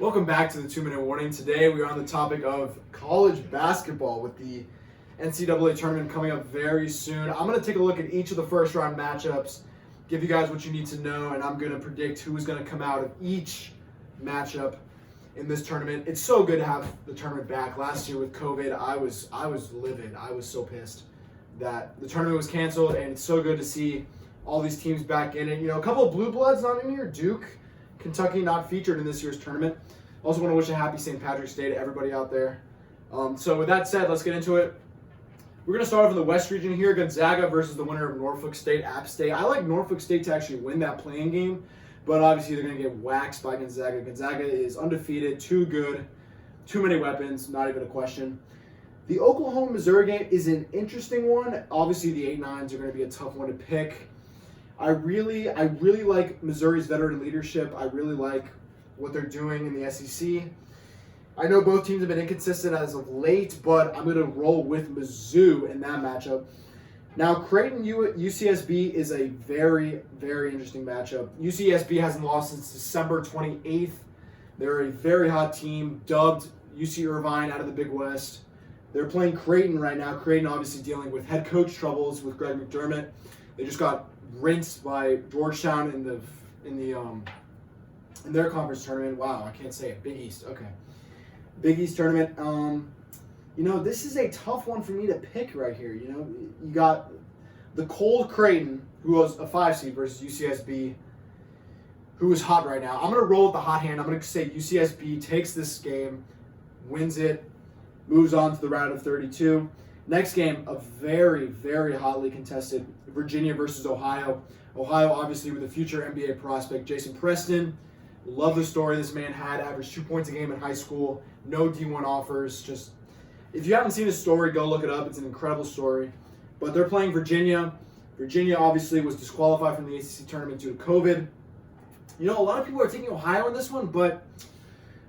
Welcome back to the 2-Minute Warning. Today we are on the topic of college basketball with the NCAA tournament coming up very soon. I'm going to take a look at each of the first round matchups, give you guys what you need to know, and I'm going to predict who's going to come out of each matchup in this tournament. It's so good to have the tournament back. Last year with COVID, I was livid. I was so pissed that the tournament was canceled, and it's so good to see all these teams back in it. You know, a couple of blue bloods not in here. Duke, Kentucky not featured in this year's tournament. Also want to wish a happy St. Patrick's Day to everybody out there. So with that said, let's get into it. We're going to start off in the West region here. Gonzaga versus the winner of Norfolk State, App State. I like Norfolk State to actually win that playing game, but obviously they're going to get waxed by Gonzaga. Gonzaga is undefeated, too good, too many weapons, not even a question. The Oklahoma-Missouri game is an interesting one. Obviously the 8-9s are going to be a tough one to pick. I really like Missouri's veteran leadership. I really like what they're doing in the SEC. I know both teams have been inconsistent as of late, but I'm going to roll with Mizzou in that matchup. Now, Creighton UCSB is a very, very interesting matchup. UCSB hasn't lost since December 28th. They're a very hot team, dubbed UC Irvine out of the Big West. They're playing Creighton right now. Creighton obviously dealing with head coach troubles with Greg McDermott. They just got rinsed by Georgetown in their conference tournament. Wow, I can't say it. Big East. Okay. Big East tournament. You know, this is a tough one for me to pick right here. You know, you got the cold Creighton, who was a 5 seed, versus UCSB, who is hot right now. I'm going to roll with the hot hand. I'm going to say UCSB takes this game, wins it, moves on to the round of 32. Next game, a very, very hotly contested Virginia versus Ohio. Ohio, obviously, with a future NBA prospect, Jason Preston. Love the story this man had. Averaged 2 points a game in high school. No D1 offers. Just, if you haven't seen his story, go look it up. It's an incredible story. But they're playing Virginia. Virginia, obviously, was disqualified from the ACC tournament due to COVID. You know, a lot of people are taking Ohio in this one, but,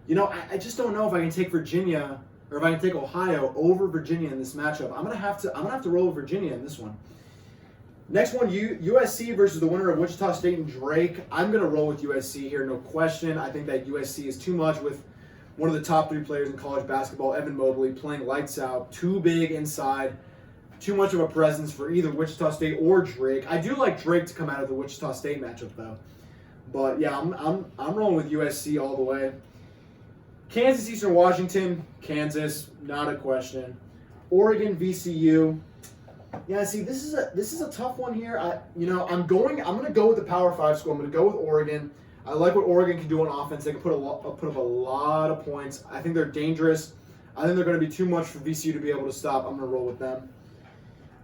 you know, I just don't know if I can take Virginia or if I can take Ohio over Virginia in this matchup. I'm gonna have to roll with Virginia in this one. Next one, USC versus the winner of Wichita State and Drake. I'm gonna roll with USC here, no question. I think that USC is too much with one of the top 3 players in college basketball, Evan Mobley, playing lights out, too big inside, too much of a presence for either Wichita State or Drake. I do like Drake to come out of the Wichita State matchup though. But yeah, I'm rolling with USC all the way. Kansas, Eastern Washington, Kansas, not a question. Oregon, VCU. Yeah, see, this is a tough one here. I'm gonna go with the Power 5 school. I'm gonna go with Oregon. I like what Oregon can do on offense. They can put up a lot of points. I think they're dangerous. I think they're gonna be too much for VCU to be able to stop. I'm gonna roll with them.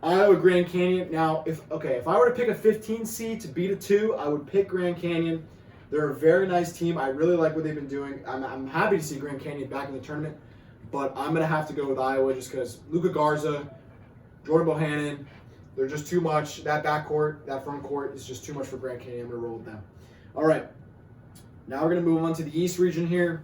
Iowa, Grand Canyon. Now, if I were to pick a 15 seed to beat a 2, I would pick Grand Canyon. They're a very nice team. I really like what they've been doing. I'm happy to see Grand Canyon back in the tournament, but I'm going to have to go with Iowa just because Luka Garza, Jordan Bohannon, they're just too much. That backcourt, that front court is just too much for Grand Canyon. I'm going to roll with them. All right. Now we're going to move on to the East region here.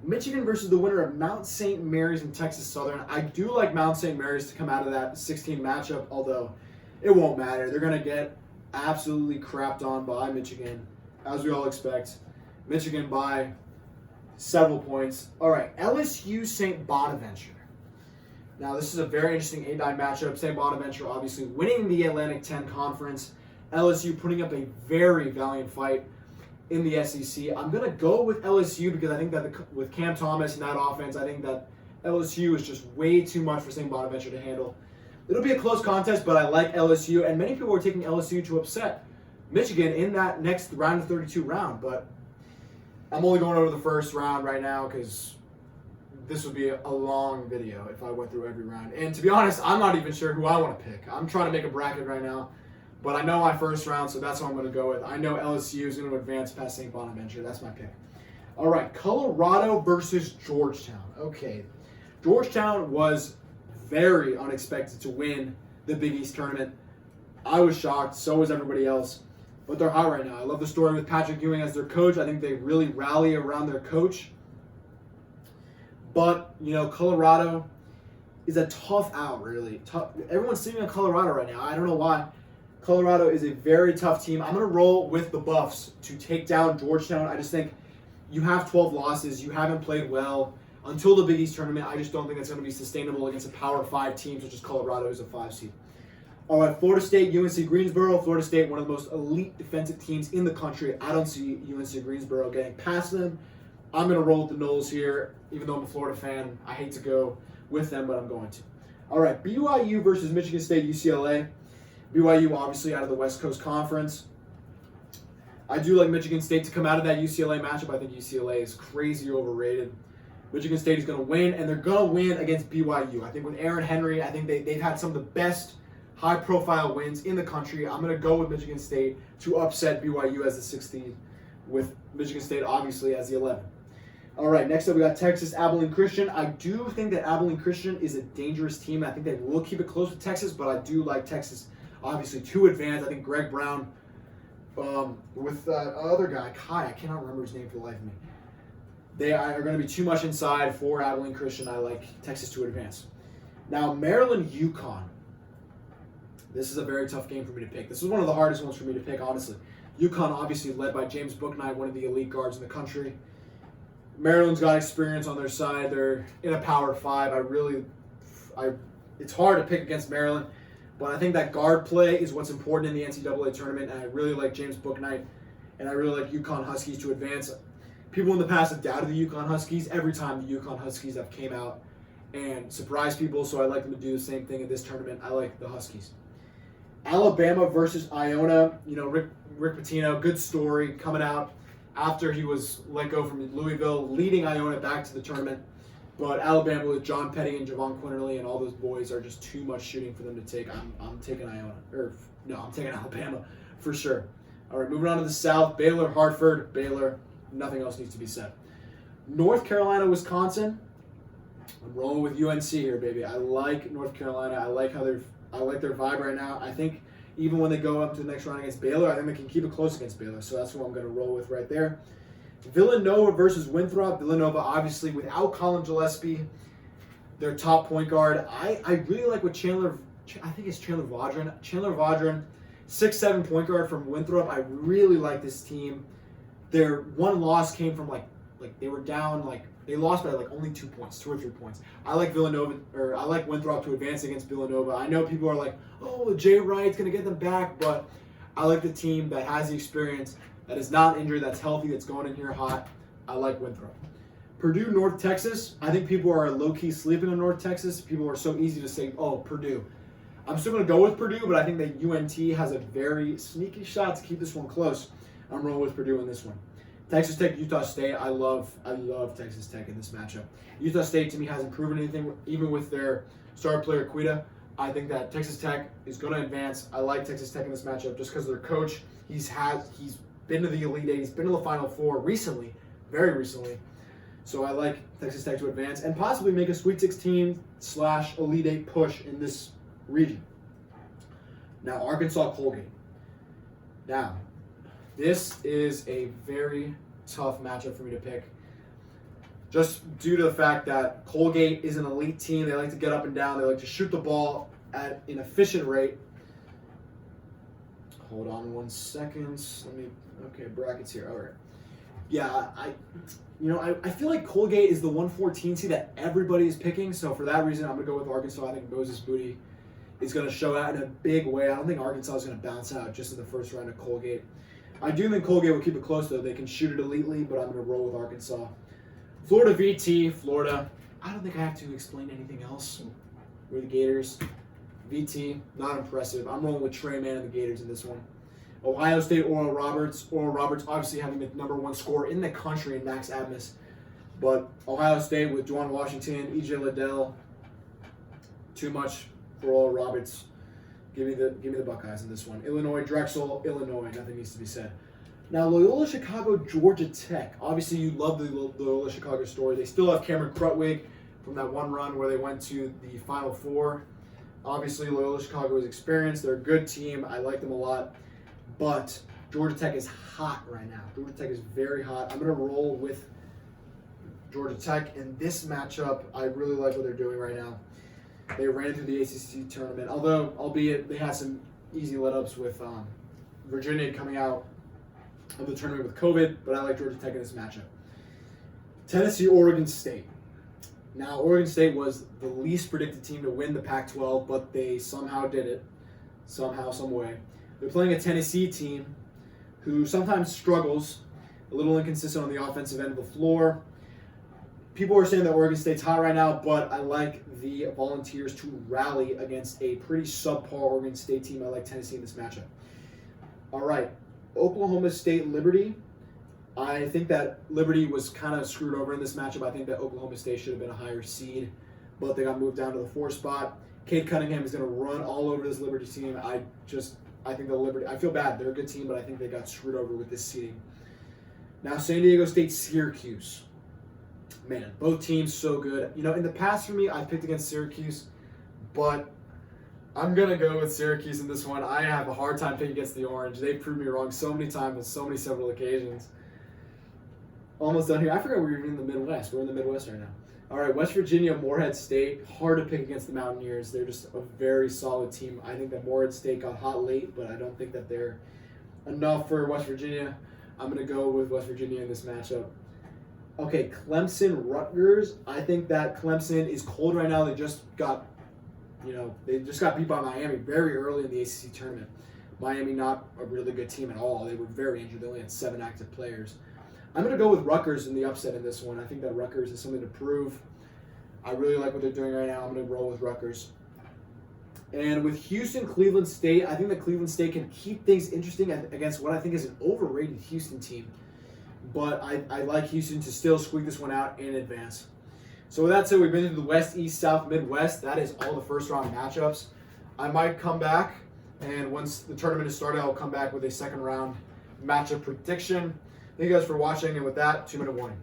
Michigan versus the winner of Mount St. Mary's and Texas Southern. I do like Mount St. Mary's to come out of that 16 matchup, although it won't matter. They're going to get absolutely crapped on by Michigan, as we all expect. Michigan by several points. All right, Lsu Saint Bonaventure. Now, this is a very interesting 8-9 matchup. Saint Bonaventure obviously winning the Atlantic 10 Conference. LSU putting up a very valiant fight in the SEC. I'm going to go with LSU because I think that with Cam Thomas and that offense, I think that LSU is just way too much for Saint Bonaventure to handle. It'll be a close contest, but I like LSU, and many people are taking LSU to upset Michigan in that next round of 32 round, but I'm only going over the first round right now because this would be a long video if I went through every round. And to be honest, I'm not even sure who I want to pick. I'm trying to make a bracket right now, but I know my first round, so that's what I'm going to go with. I know LSU is going to advance past St. Bonaventure. That's my pick. All right, Colorado versus Georgetown. Okay, Georgetown was very unexpected to win the Big East tournament. I was shocked. So was everybody else. But they're hot right now. I love the story with Patrick Ewing as their coach. I think they really rally around their coach. But, you know, Colorado is a tough out, really. Everyone's sleeping on Colorado right now. I don't know why. Colorado is a very tough team. I'm going to roll with the Buffs to take down Georgetown. I just think you have 12 losses. You haven't played well until the Big East tournament. I just don't think that's going to be sustainable against a Power 5 team, such as Colorado is a 5 seed. All right, Florida State, UNC Greensboro. Florida State, one of the most elite defensive teams in the country. I don't see UNC Greensboro getting past them. I'm going to roll with the Noles here, even though I'm a Florida fan. I hate to go with them, but I'm going to. All right, BYU versus Michigan State, UCLA. BYU, obviously, out of the West Coast Conference. I do like Michigan State to come out of that UCLA matchup. I think UCLA is crazy overrated. Michigan State is going to win, and they're going to win against BYU. I think with Aaron Henry, I think they've had some of the best high-profile wins in the country. I'm going to go with Michigan State to upset BYU as the 6th seed, with Michigan State obviously as the 11th. All right, next up we got Texas Abilene Christian. I do think that Abilene Christian is a dangerous team. I think they will keep it close with Texas, but I do like Texas obviously to advance. I think Greg Brown with that other guy, Kai, I cannot remember his name for the life of me. They are going to be too much inside for Abilene Christian. I like Texas to advance. Now, Maryland UConn. This is a very tough game for me to pick. This is one of the hardest ones for me to pick, honestly. UConn obviously led by James Bouknight, one of the elite guards in the country. Maryland's got experience on their side. They're in a Power 5. It's hard to pick against Maryland, but I think that guard play is what's important in the NCAA tournament, and I really like James Bouknight, and I really like UConn Huskies to advance. People in the past have doubted the UConn Huskies. Every time the UConn Huskies have came out and surprised people, so I like them to do the same thing in this tournament. I like the Huskies. Alabama versus Iona. You know, Rick Pitino, good story, coming out after he was let go from Louisville, leading Iona back to the tournament. But Alabama with John Petty and Javon Quinterly and all those boys are just too much shooting for them to take. I'm taking Iona. I'm taking Alabama for sure. All right, moving on to the South. Baylor, Hartford. Baylor, nothing else needs to be said. North Carolina, Wisconsin. I'm rolling with UNC here, baby. I like North Carolina. I like their vibe right now. I think even when they go up to the next round against Baylor, I think they can keep it close against Baylor. So that's what I'm going to roll with right there. Villanova versus Winthrop. Villanova, obviously, without Colin Gillespie, their top point guard. I really like what Chandler Vaudrin. Chandler Vaudrin, 6'7" point guard from Winthrop. I really like this team. Their one loss came from they were down, they lost by only 2 points, 2 or 3 points. I like Winthrop to advance against Villanova. I know people are like, oh, Jay Wright's going to get them back, but I like the team that has the experience, that is not injured, that's healthy, that's going in here hot. I like Winthrop. Purdue, North Texas. I think people are low-key sleeping on North Texas. People are so easy to say, oh, Purdue. I'm still going to go with Purdue, but I think that UNT has a very sneaky shot to keep this one close. I'm rolling with Purdue in this one. Texas Tech, Utah State. I love Texas Tech in this matchup. Utah State, to me, hasn't proven anything, even with their star player, Quita. I think that Texas Tech is going to advance. I like Texas Tech in this matchup just because their coach, he's been to the Elite Eight. He's been to the Final Four recently, very recently. So I like Texas Tech to advance and possibly make a Sweet 16/Elite Eight push in this region. Now, Arkansas, Colgate. Now, this is a very tough matchup for me to pick. Just due to the fact that Colgate is an elite team. They like to get up and down. They like to shoot the ball at an efficient rate. Hold on 1 second. Okay, brackets here. All right. Yeah, I feel like Colgate is the 114 seed that everybody is picking. So for that reason, I'm going to go with Arkansas. I think Moses Moody is going to show out in a big way. I don't think Arkansas is going to bounce out just in the first round of Colgate. I do think Colgate will keep it close, though. They can shoot it elitely, but I'm going to roll with Arkansas. Florida VT, Florida. I don't think I have to explain anything else. We're the Gators. VT, not impressive. I'm rolling with Trey Mann and the Gators in this one. Ohio State, Oral Roberts. Oral Roberts obviously having the #1 scorer in the country in Max Abmas. But Ohio State with Juwan Washington, E.J. Liddell. Too much for Oral Roberts. Give me the Buckeyes in this one. Illinois, Drexel, Illinois. Nothing needs to be said. Now, Loyola Chicago, Georgia Tech. Obviously, you love the Loyola Chicago story. They still have Cameron Krutwig from that one run where they went to the Final Four. Obviously, Loyola Chicago is experienced. They're a good team. I like them a lot. But Georgia Tech is hot right now. Georgia Tech is very hot. I'm going to roll with Georgia Tech in this matchup. I really like what they're doing right now. They ran through the ACC tournament, albeit they had some easy let-ups with Virginia coming out of the tournament with COVID, but I like Georgia Tech in this matchup. Tennessee, Oregon State. Now, Oregon State was the least predicted team to win the Pac-12, but they somehow did it. Somehow, some way. They're playing a Tennessee team who sometimes struggles, a little inconsistent on the offensive end of the floor. People are saying that Oregon State's hot right now, but I like the Volunteers to rally against a pretty subpar Oregon State team. I like Tennessee in this matchup. All right, Oklahoma State, Liberty. I think that Liberty was kind of screwed over in this matchup. I think that Oklahoma State should have been a higher seed, but they got moved down to the 4 spot. Cade Cunningham is going to run all over this Liberty team. I think the Liberty, I feel bad. They're a good team, but I think they got screwed over with this seeding. Now, San Diego State, Syracuse. Man, both teams so good. You know, in the past for me, I picked against Syracuse, but I'm going to go with Syracuse in this one. I have a hard time picking against the Orange. They've proved me wrong so many times on several occasions. Almost done here. I forgot we were in the Midwest. We're in the Midwest right now. All right, West Virginia, Morehead State. Hard to pick against the Mountaineers. They're just a very solid team. I think that Morehead State got hot late, but I don't think that they're enough for West Virginia. I'm going to go with West Virginia in this matchup. Okay, Clemson, Rutgers. I think that Clemson is cold right now. They just got beat by Miami very early in the ACC tournament. Miami not a really good team at all. They were very injured. They only had 7 active players. I'm going to go with Rutgers in the upset in this one. I think that Rutgers has something to prove. I really like what they're doing right now. I'm going to roll with Rutgers. And with Houston, Cleveland State, I think that Cleveland State can keep things interesting against what I think is an overrated Houston team. But I like Houston to still squeak this one out and advance. So with that said, we've been into the West, East, South, Midwest. That is all the first-round matchups. I might come back, and once the tournament is started, I'll come back with a second-round matchup prediction. Thank you guys for watching, and with that, 2-minute warning.